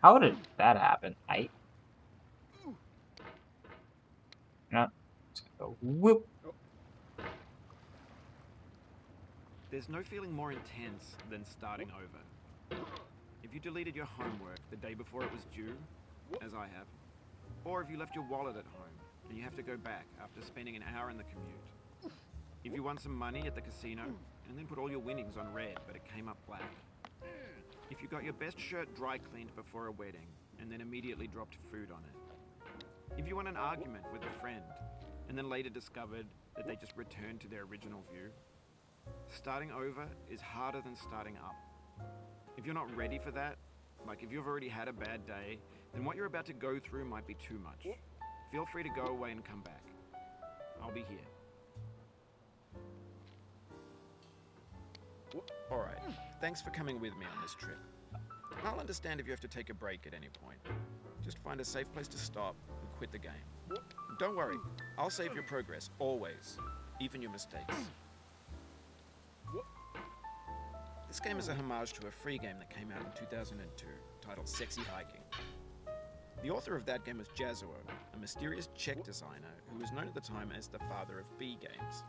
How did that happen? No. Just go whoop. There's no feeling more intense than starting over. If you deleted your homework the day before it was due, as I have, or if you left your wallet at home and you have to go back after spending an hour in the commute. If you won some money at the casino and then put all your winnings on red but it came up black. If you got your best shirt dry cleaned before a wedding and then immediately dropped food on it. If you won an argument with a friend and then later discovered that they just returned to their original view. Starting over is harder than starting up. If you're not ready for that, like if you've already had a bad day, then what you're about to go through might be too much. Feel free to go away and come back. I'll be here. Alright, thanks for coming with me on this trip. I'll understand if you have to take a break at any point. Just find a safe place to stop and quit the game. Don't worry, I'll save your progress, always, even your mistakes. This game is a homage to a free game that came out in 2002, titled Sexy Hiking. The author of that game was Jazzuo, a mysterious Czech designer who was known at the time as the father of B games.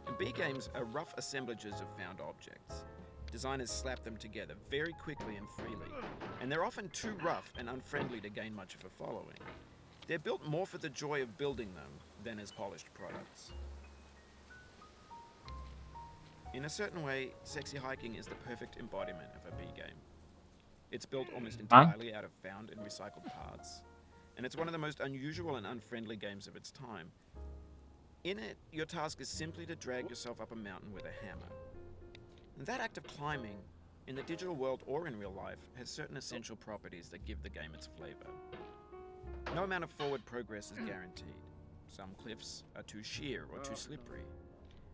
And B games are rough assemblages of found objects. Designers slap them together very quickly and freely, and they're often too rough and unfriendly to gain much of a following. They're built more for the joy of building them than as polished products. In a certain way, Sexy Hiking is the perfect embodiment of a B game. It's built almost entirely out of found and recycled parts, and it's one of the most unusual and unfriendly games of its time. In it, your task is simply to drag yourself up a mountain with a hammer. And that act of climbing, in the digital world or in real life, has certain essential properties that give the game its flavor. No amount of forward progress is guaranteed. Some cliffs are too sheer or too slippery,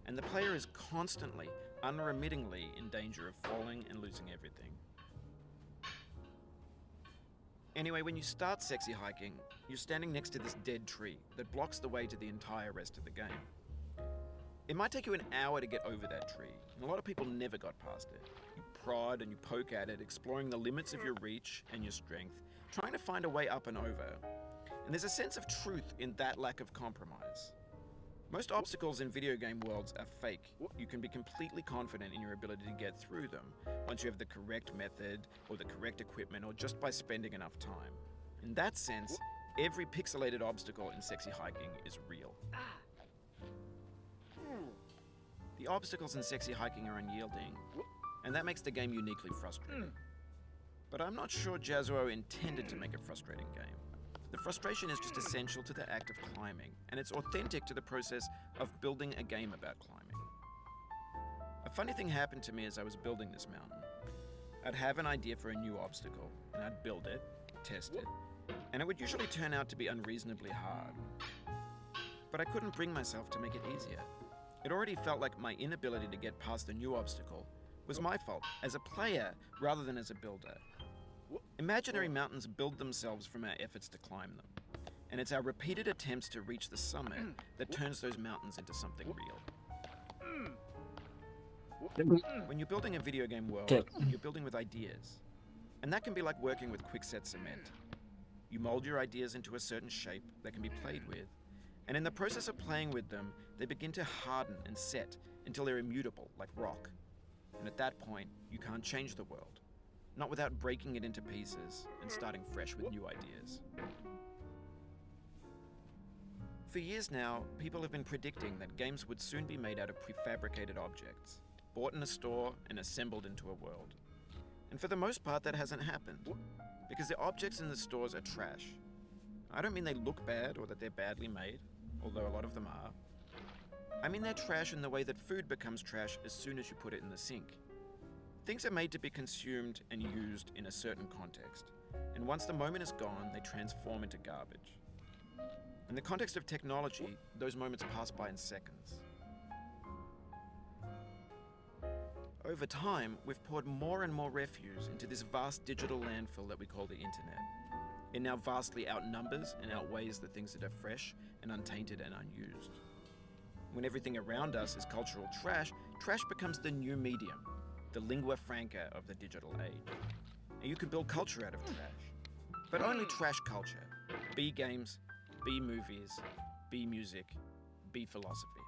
and the player is constantly, unremittingly in danger of falling and losing everything. Anyway, when you start Sexy Hiking, you're standing next to this dead tree that blocks the way to the entire rest of the game. It might take you an hour to get over that tree, and a lot of people never got past it. You prod and you poke at it, exploring the limits of your reach and your strength, trying to find a way up and over. And there's a sense of truth in that lack of compromise. Most obstacles in video game worlds are fake. You can be completely confident in your ability to get through them once you have the correct method or the correct equipment or just by spending enough time. In that sense, every pixelated obstacle in Sexy Hiking is real. The obstacles in Sexy Hiking are unyielding, and that makes the game uniquely frustrating. But I'm not sure Jazzuo intended to make a frustrating game. The frustration is just essential to the act of climbing, and it's authentic to the process of building a game about climbing. A funny thing happened to me as I was building this mountain. I'd have an idea for a new obstacle, and I'd build it, test it, and it would usually turn out to be unreasonably hard. But I couldn't bring myself to make it easier. It already felt like my inability to get past the new obstacle was my fault as a player rather than as a builder. Imaginary mountains build themselves from our efforts to climb them, and it's our repeated attempts to reach the summit that turns those mountains into something real. When you're building a video game world, you're building with ideas, and that can be like working with quickset cement. You mold your ideas into a certain shape that can be played with, and in the process of playing with them, they begin to harden and set until they're immutable, like rock. And at that point, you can't change the world. Not without breaking it into pieces and starting fresh with new ideas. For years now, people have been predicting that games would soon be made out of prefabricated objects, bought in a store and assembled into a world. And for the most part, that hasn't happened, because the objects in the stores are trash. I don't mean they look bad or that they're badly made, although a lot of them are. I mean they're trash in the way that food becomes trash as soon as you put it in the sink. Things are made to be consumed and used in a certain context, and once the moment is gone, they transform into garbage. In the context of technology, those moments pass by in seconds. Over time, we've poured more and more refuse into this vast digital landfill that we call the internet. It now vastly outnumbers and outweighs the things that are fresh and untainted and unused. When everything around us is cultural trash, trash becomes the new medium, the lingua franca of the digital age. And you can build culture out of trash. But only trash culture. B games, B movies, B music, B philosophy.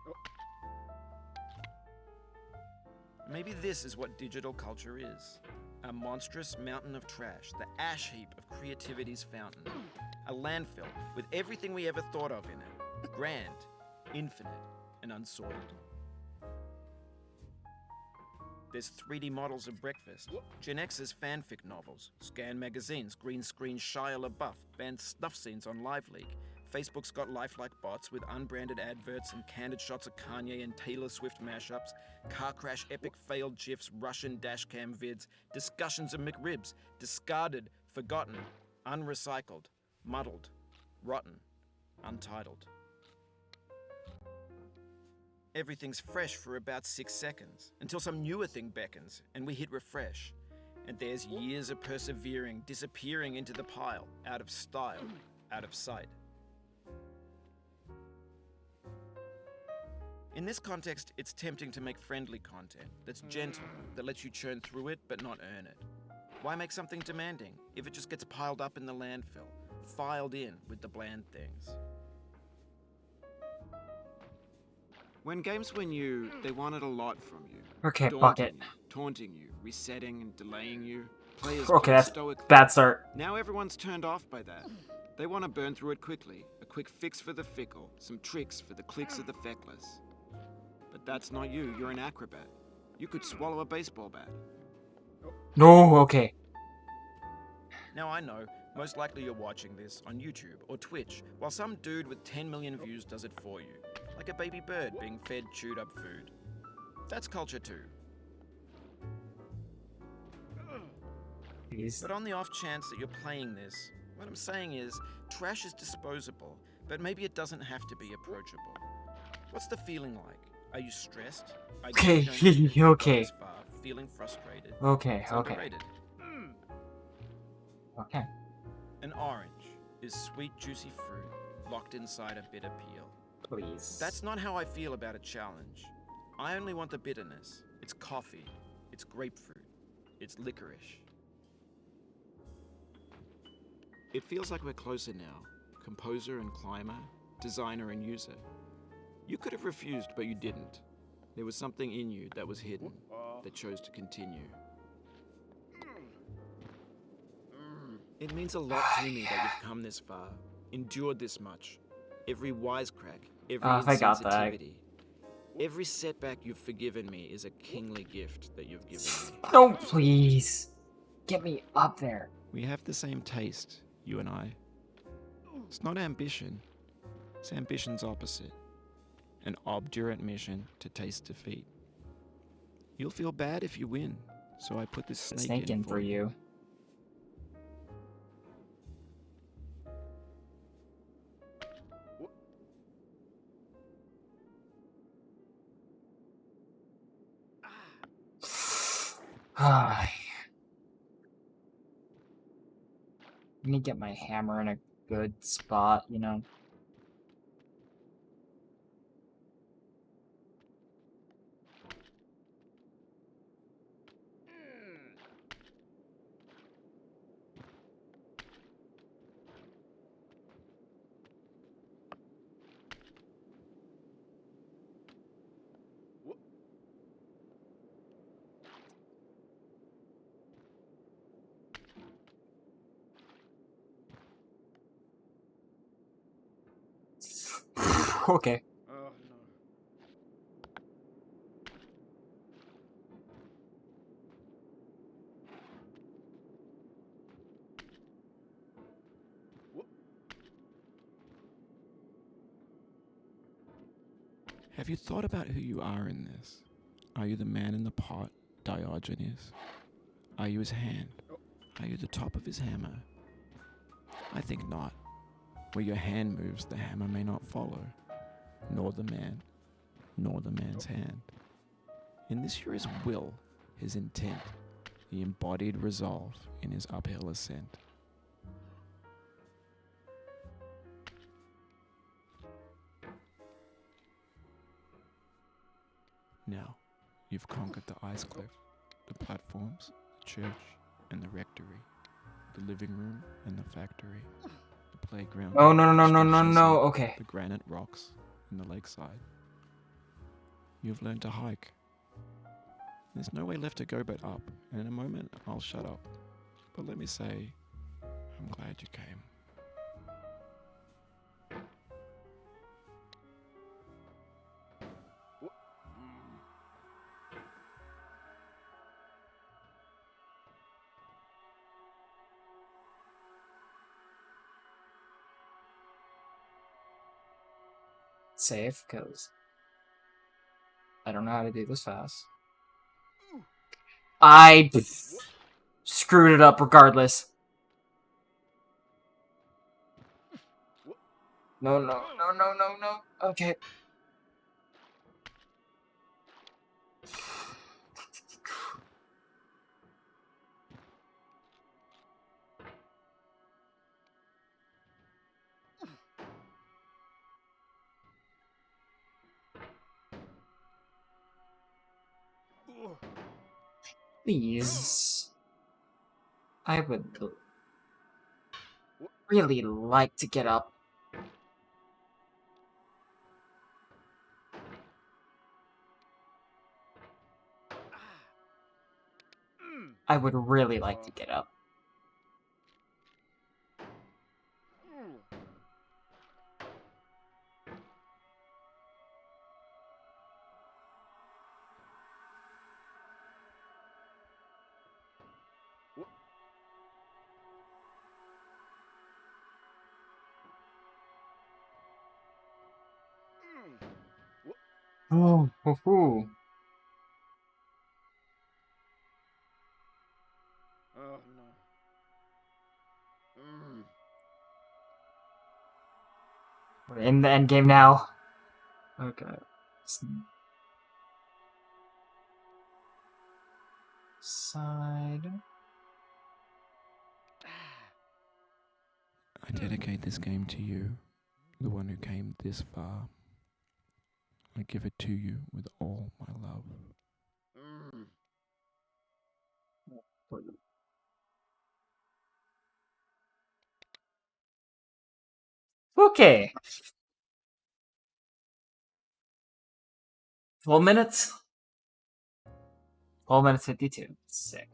Maybe this is what digital culture is. A monstrous mountain of trash, the ash heap of creativity's fountain. A landfill with everything we ever thought of in it. Grand, infinite, and unsorted. There's 3D models of breakfast, Gen X's fanfic novels, scan magazines, green screen Shia LaBeouf, banned snuff scenes on LiveLeak. Facebook's got lifelike bots with unbranded adverts and candid shots of Kanye and Taylor Swift mashups, car crash epic failed GIFs, Russian dashcam vids, discussions of McRibs, discarded, forgotten, unrecycled, muddled, rotten, untitled. Everything's fresh for about 6 seconds, until some newer thing beckons, and we hit refresh. And there's years of persevering, disappearing into the pile, out of style, out of sight. In this context, it's tempting to make friendly content that's gentle, that lets you churn through it but not earn it. Why make something demanding if it just gets piled up in the landfill, filed in with the bland things? When games were new, they wanted a lot from you. Okay, Daunting bucket. you, taunting you, resetting and delaying you. Players Okay, that's stoically. bad start. Now everyone's turned off by that. They want to burn through it quickly. A quick fix for the fickle, some tricks for the clicks of the feckless. But that's not you. You're an acrobat. You could swallow a baseball bat. No, okay. Now I know, most likely you're watching this on YouTube or Twitch, while some dude with 10 million views does it for you. Like a baby bird being fed chewed up food. That's culture too. Please. But on the off chance that you're playing this, what I'm saying is, trash is disposable, but maybe it doesn't have to be approachable. What's the feeling like? Are you stressed? Are you Okay, don't think you've got okay. this far, feeling frustrated? Okay, It's okay. underrated. Okay. An orange is sweet, juicy fruit locked inside a bitter peel. Please. That's not how I feel about a challenge. I only want the bitterness. It's coffee. It's grapefruit. It's licorice. It feels like we're closer now. Composer and climber, designer and user. You could have refused, but you didn't. There was something in you that was hidden, that chose to continue. It means a lot to me that you've come this far, endured this much. Every wisecrack, every I got that. insensitivity, every setback you've forgiven me is a kingly gift that you've given me. No, please. Get me up there. We have the same taste, you and I. It's not ambition. It's ambition's opposite. An obdurate mission to taste defeat. You'll feel bad if you win, so I put this snake In for you. Let me get my hammer in a good spot, you know. Okay. Oh, no. Have you thought about who you are in this? Are you the man in the pot, Diogenes? Are you his hand? Are you the top of his hammer? I think not. Where your hand moves, the hammer may not follow, nor the man, nor the man's hand. In this you're his will, his intent, the embodied resolve in his uphill ascent. Now, you've conquered the ice cliff, the platforms, the church, and the rectory. the living room and the factory, the playground. Oh, no, no, the no, no, street no, chaussee, okay. The granite rocks and the lakeside. You've learned to hike. There's no way left to go but up, and in a moment I'll shut up. But let me say, I'm glad you came. Save, because I don't know how to do this fast. I screwed it up regardless. No, no, no, no, no, no. Okay. Please. I would really like to get up. I would really like to get up. Oh, hoo-hoo. Oh no. We're in the end game now. Okay. Side. I dedicate this game to you, the one who came this far. I give it to you with all my love. Okay. 12 minutes? 12 minutes 52. Sick.